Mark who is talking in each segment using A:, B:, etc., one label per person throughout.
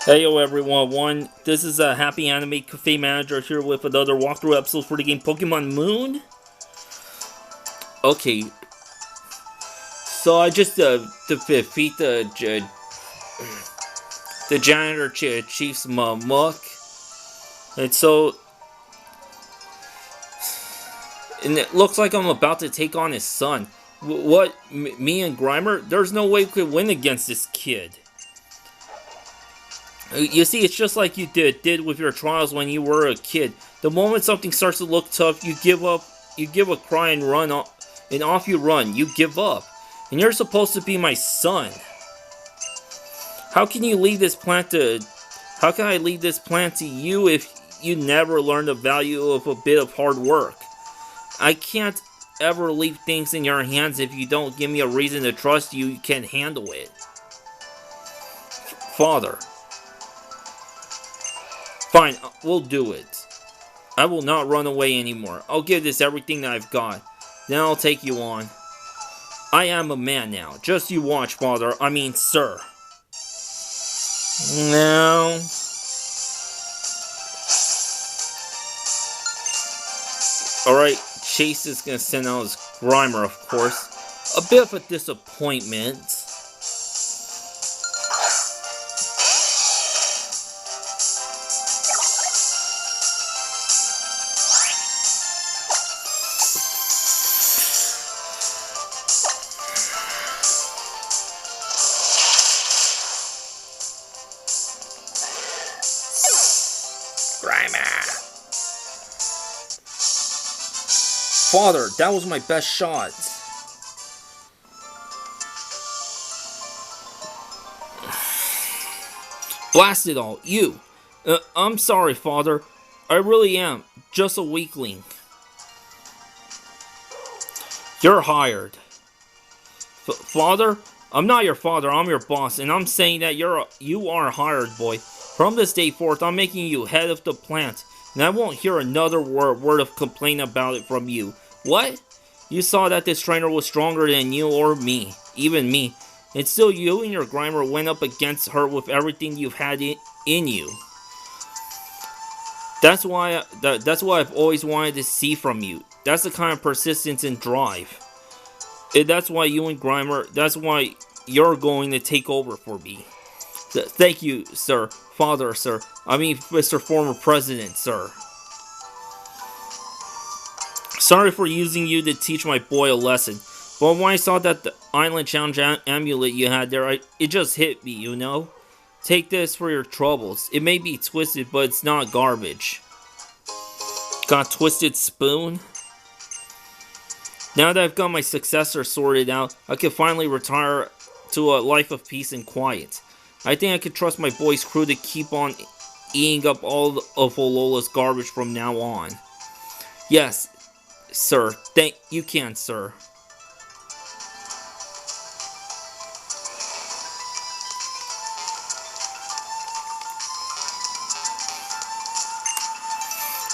A: Hey yo everyone, this is a Happy Anime Cafe Manager here with another walkthrough episode for the game Pokemon Moon. Okay, so I just defeat the janitor chief's muck, and it looks like I'm about to take on his son. What? Me and Grimer? There's no way we could win against this kid. You see, it's just like you did with your trials when you were a kid. The moment something starts to look tough, you give up, you give a cry and run off, and off you run. You give up. And you're supposed to be my son. How can I leave this plant to you if you never learn the value of a bit of hard work? I can't ever leave things in your hands if you don't give me a reason to trust you can handle it. Father. Fine, we'll do it. I will not run away anymore. I'll give this everything that I've got. Then I'll take you on. I am a man now. Just you watch, father. I mean, sir. Now... Alright, Chase is going to send out his Grimer, of course. A bit of a disappointment. Father, that was my best shot. Blast it all, you. I'm sorry, Father. I really am. Just a weakling. You're hired. Father? I'm not your father, I'm your boss, and I'm saying that you are hired, boy. From this day forth, I'm making you head of the plant. And I won't hear another word of complaint about it from you. What? You saw that this trainer was stronger than you or me. Even me. And still you and your Grimer went up against her with everything you've had in you. That's what I've always wanted to see from you. That's the kind of persistence and drive. And that's why you and Grimer, that's why you're going to take over for me. Thank you, sir. Father, sir. I mean, Mr. Former President, sir. Sorry for using you to teach my boy a lesson. But when I saw that the Island Challenge amulet you had there, it just hit me, you know? Take this for your troubles. It may be twisted, but it's not garbage. Got twisted spoon? Now that I've got my successor sorted out, I can finally retire to a life of peace and quiet. I think I can trust my boy's crew to keep on eating up all of Olola's garbage from now on. Yes, sir. You can, sir.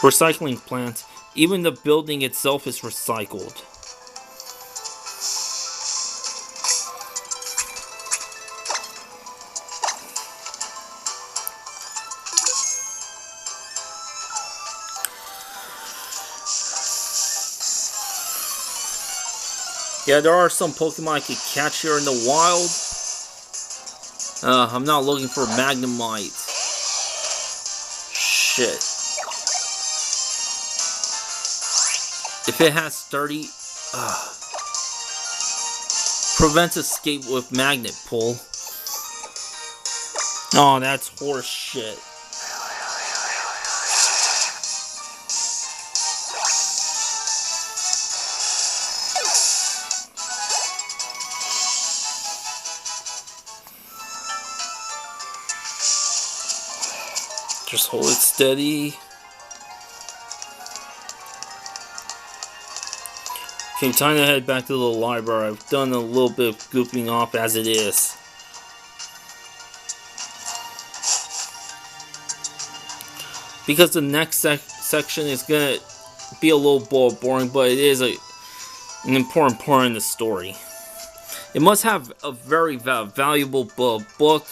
A: Recycling plant. Even the building itself is recycled. Yeah, there are some Pokemon I could catch here in the wild. I'm not looking for Magnemite. Shit. If it has 30... prevents escape with Magnet Pull. Oh, that's horse shit. Just hold it steady. Okay, time to head back to the library. I've done a little bit of goofing off as it is. Because the next section is gonna be a little boring, but it is an important part in the story. It must have a very valuable book,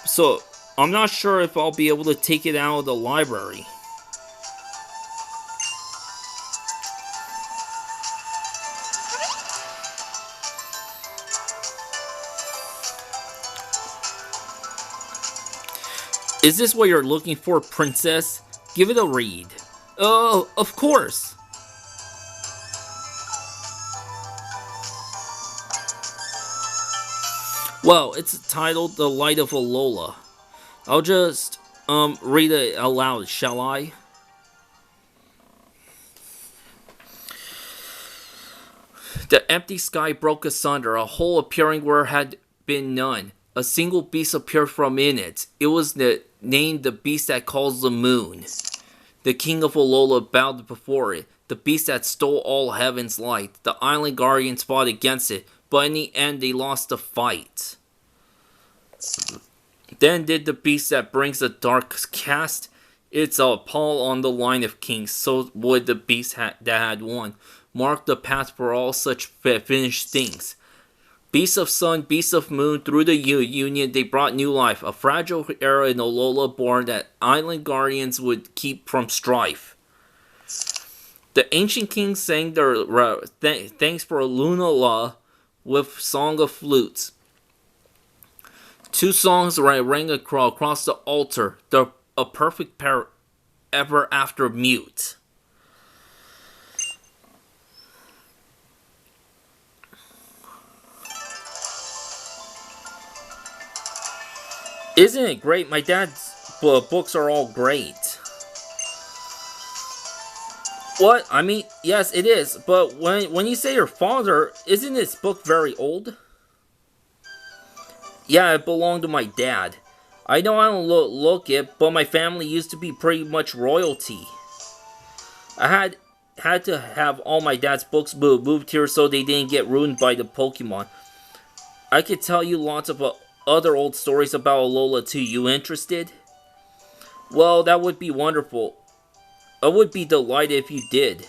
A: so I'm not sure if I'll be able to take it out of the library. Is this what you're looking for, princess? Give it a read. Oh, of course. Well, it's titled The Light of Alola. I'll just, read it aloud, shall I? The empty sky broke asunder, a hole appearing where had been none. A single beast appeared from in it. It was named the beast that calls the moon. The king of Alola bowed before it, the beast that stole all heaven's light. The island guardians fought against it, but in the end they lost the fight. Then did the beast that brings the dark cast its paw on the line of kings, so would the beast that had won mark the path for all such finished things. Beasts of sun, beasts of moon, through the union they brought new life, a fragile era in Alola born that island guardians would keep from strife. The ancient kings sang their thanks for Lunala with song of flutes. Two songs rang across the altar, a perfect pair ever after mute. Isn't it great? My dad's books are all great. What? I mean, yes, it is. But when you say your father, isn't this book very old? Yeah, it belonged to my dad. I know I don't look it, but my family used to be pretty much royalty. I had to have all my dad's books moved here so they didn't get ruined by the Pokemon. I could tell you lots of other old stories about Alola too. You interested? Well, that would be wonderful. I would be delighted if you did.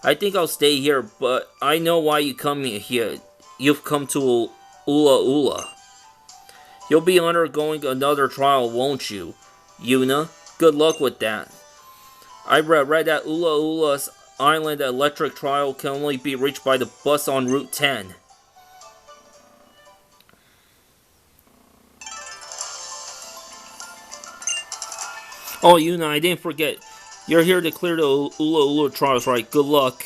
A: I think I'll stay here, but I know why you come here. You've come to Ula. You'll be undergoing another trial, won't you, Yuna? Good luck with that. I read that Ula's Island electric trial can only be reached by the bus on Route 10. Oh, Yuna, I didn't forget. You're here to clear the Ula trials, right? Good luck.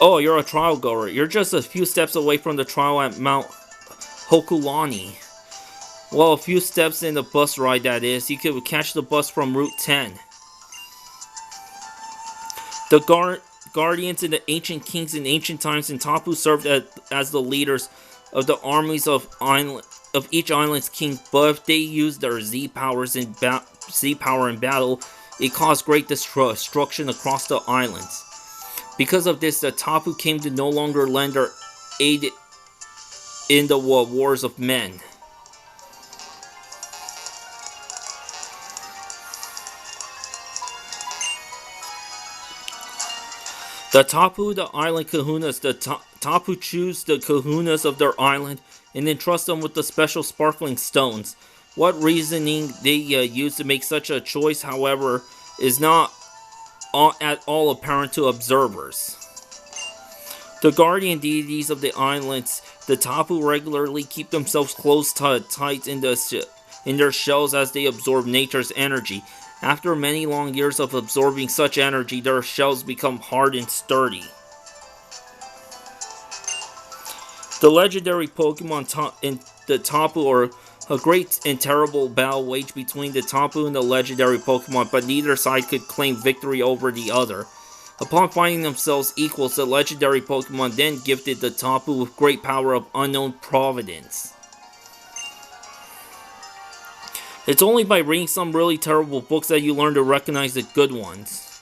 A: Oh, you're a trial goer. You're just a few steps away from the trial at Mount Hokulani. Well, a few steps in the bus ride, that is. You could catch the bus from Route 10. The Guardians and the Ancient Kings in ancient times in Tapu served as the leaders of the armies of each island's king, but if they used their Z power in battle, it caused great destruction across the islands. Because of this, the Tapu came to no longer lend their aid in the wars of men. The Tapu, the island kahunas, the Tapu choose the kahunas of their island and entrust them with the special sparkling stones. What reasoning they use to make such a choice, however, is not at all apparent to observers. The guardian deities of the islands, the Tapu regularly keep themselves close tight in their shells as they absorb nature's energy. After many long years of absorbing such energy, their shells become hard and sturdy. The legendary Pokemon and the Tapu are a great and terrible battle waged between the Tapu and the legendary Pokemon, but neither side could claim victory over the other. Upon finding themselves equals, the legendary Pokemon then gifted the Tapu with great power of unknown providence. It's only by reading some really terrible books that you learn to recognize the good ones.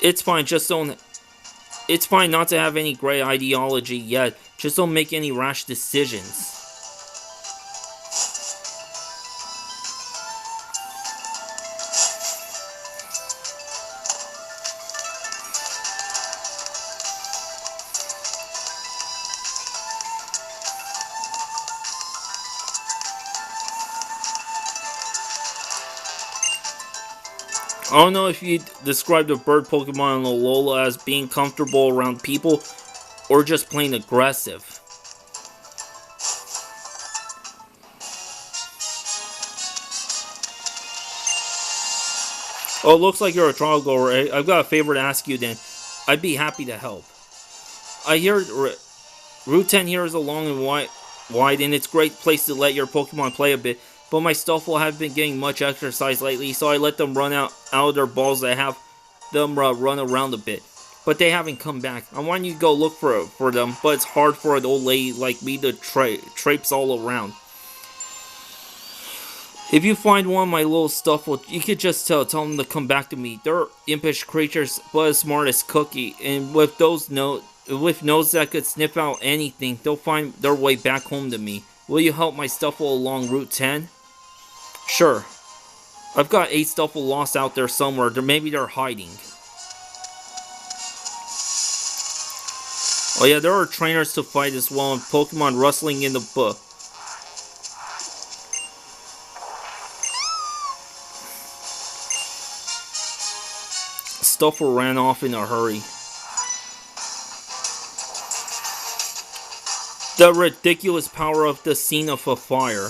A: It's fine, it's fine not to have any great ideology yet, just don't make any rash decisions. I don't know if you describe the bird Pokemon Alola as being comfortable around people or just plain aggressive. Oh, looks like you're a trial goer. I've got a favor to ask you then. I'd be happy to help. I hear Route 10 here is a long and wide, and it's a great place to let your Pokemon play a bit. But my Stuffle haven't been getting much exercise lately, so I let them run out of their balls. I have them run around a bit. But they haven't come back. I want you to go look for them, but it's hard for an old lady like me to traipse all around. If you find one of my little Stuffle, you could just tell them to come back to me. They're impish creatures, but as smart as Cookie, and with nose that could sniff out anything, they'll find their way back home to me. Will you help my Stuffle along Route 10? Sure. I've got 8 Stuffle lost out there somewhere. Maybe they're hiding. Oh yeah, there are trainers to fight as well, and Pokemon rustling in the book. Stuffle ran off in a hurry. The ridiculous power of the scene of a fire.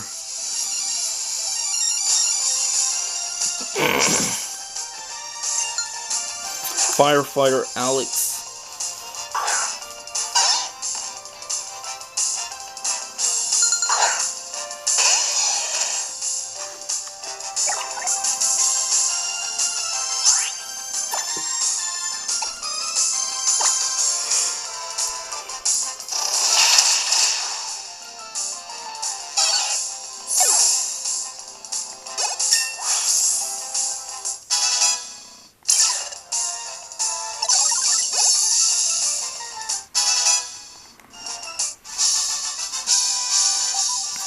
A: Firefighter Alex.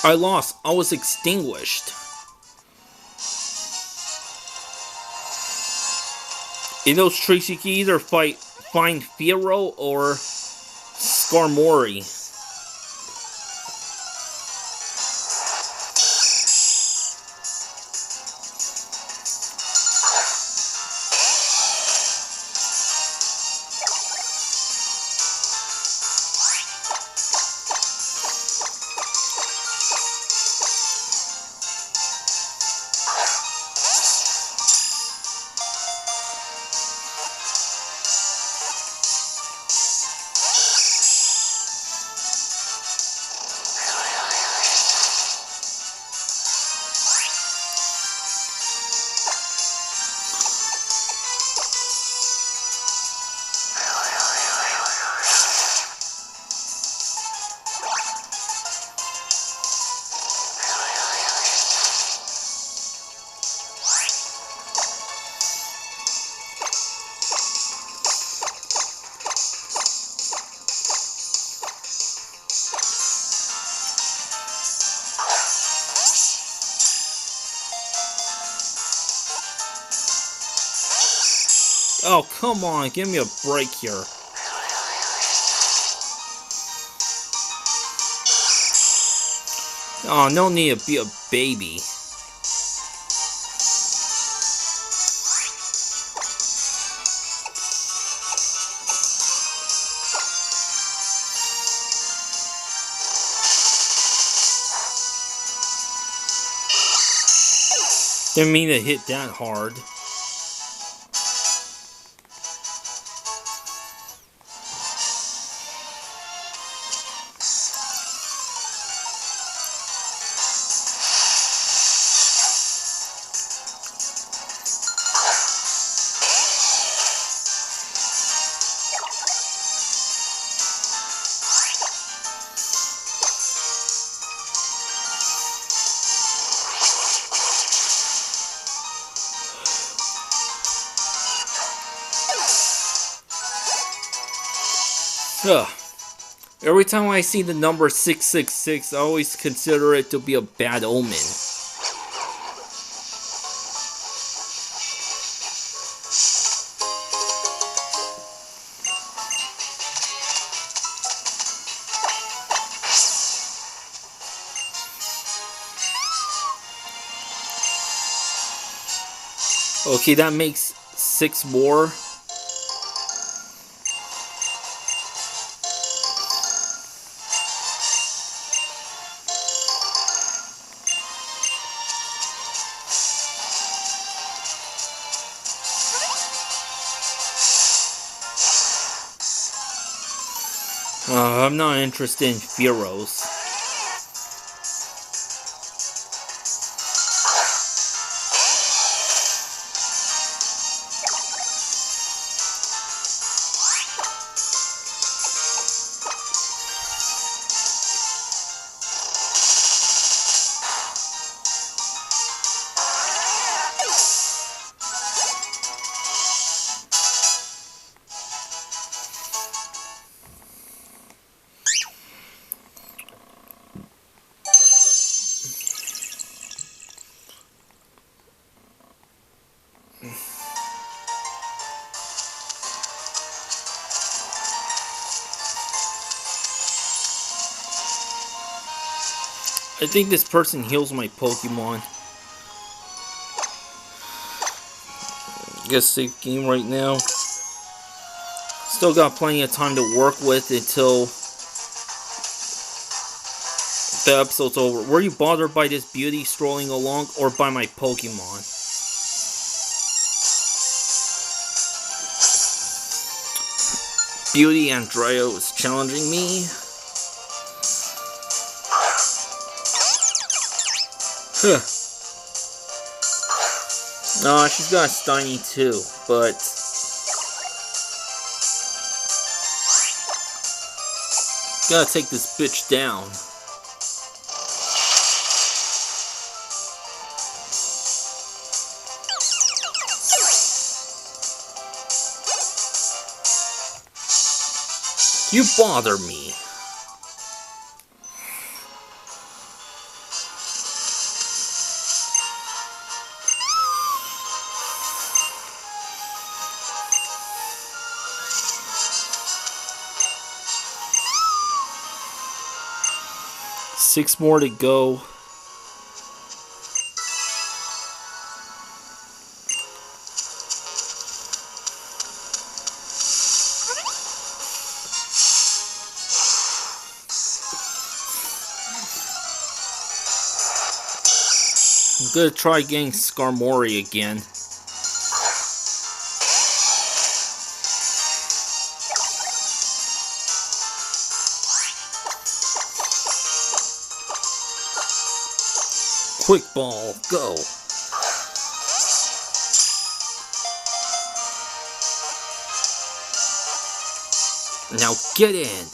A: I lost. I was extinguished. In those trees, you can either find Fiero or Skarmory. Oh, come on, give me a break here. Oh, no need to be a baby. Didn't mean to hit that hard. Ugh. Every time I see the number 666, I always consider it to be a bad omen. Okay, that makes 6 more. I'm not interested in Fearos. I think this person heals my Pokemon. Guess safe game right now. Still got plenty of time to work with until the episode's over. Were you bothered by this beauty strolling along or by my Pokemon? Beauty Andrea is challenging me. Huh. No, she's got a Steiny too, but gotta take this bitch down. You bother me. Six more to go. I'm gonna try getting Skarmory again. Quick ball, go. Now get in.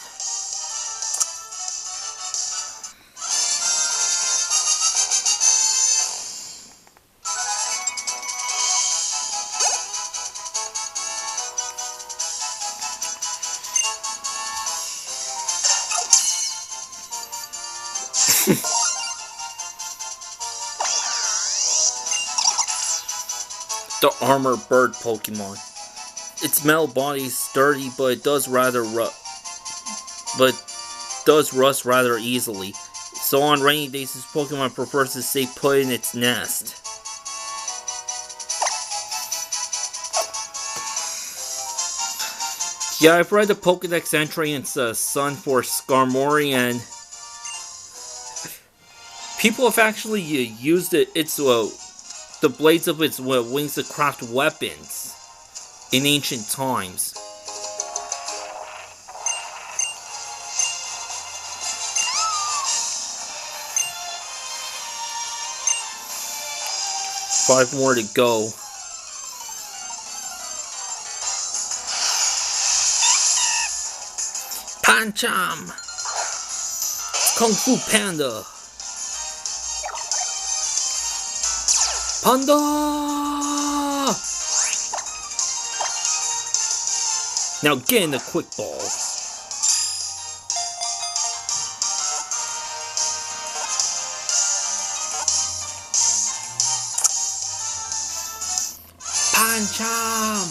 A: The Armor Bird Pokemon. Its metal body is sturdy, but it does rust rather easily. So on rainy days, this Pokemon prefers to stay put in its nest. Yeah, I've read the Pokedex entry in Sun for Skarmory, and people have actually used its the blades of its wings to craft weapons in ancient times. Five more to go. Pancham! Kung Fu Panda! Panda! Now get in the quick ball. Pancham!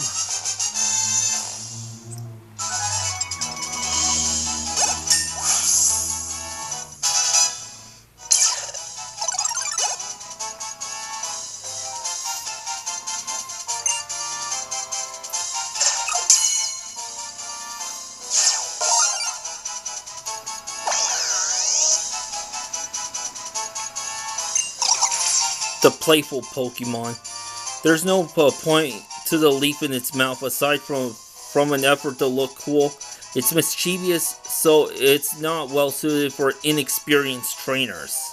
A: the playful Pokemon. There's no point to the leaf in its mouth aside from an effort to look cool. It's mischievous, so it's not well suited for inexperienced trainers.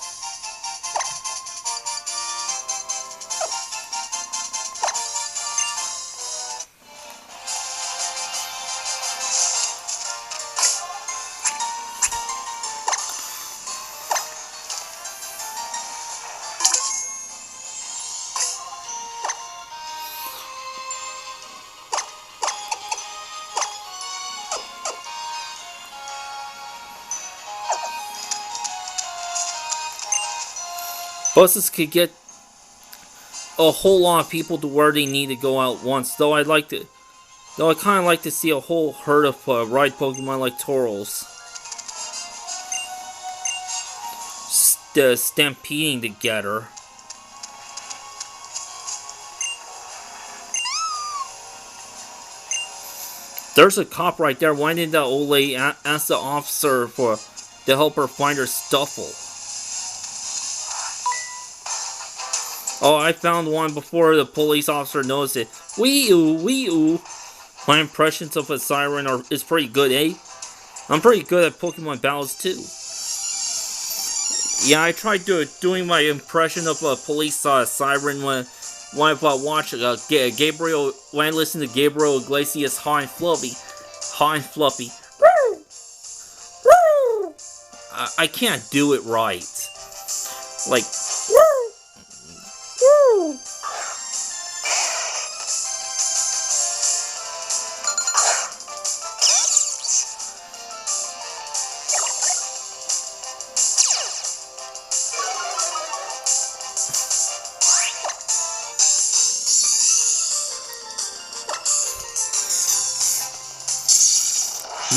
A: Buses could get a whole lot of people to where they need to go at once. Though I kind of like to see a whole herd of ride Pokemon like Tauros stampeding together. There's a cop right there. Why didn't that old lady ask the officer to help her find her Stuffle? Oh, I found one before the police officer noticed it. Wee-oo, wee-oo. My impressions of a siren is pretty good, eh? I'm pretty good at Pokemon battles, too. Yeah, I tried doing my impression of a police siren when I watched Gabriel, when I listened to Gabriel Iglesias' Hot and Fluffy. Hot and Fluffy. I can't do it right. Like...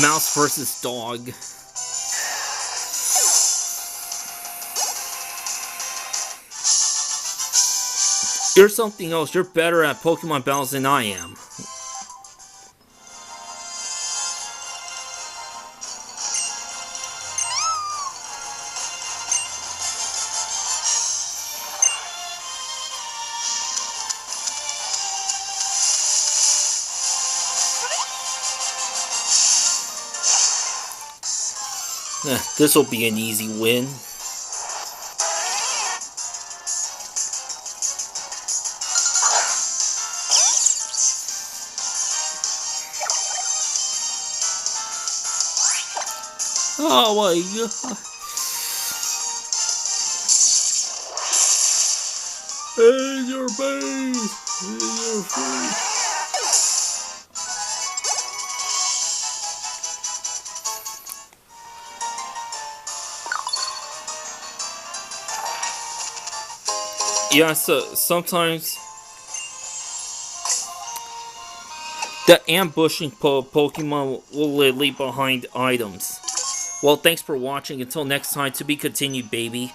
A: Mouse versus dog. You're something else. You're better at Pokemon battles than I am. This will be an easy win. Oh my god. In your face! In your face! Yeah, so sometimes the ambushing Pokemon will leave behind items. Well, thanks for watching. Until next time, to be continued, baby.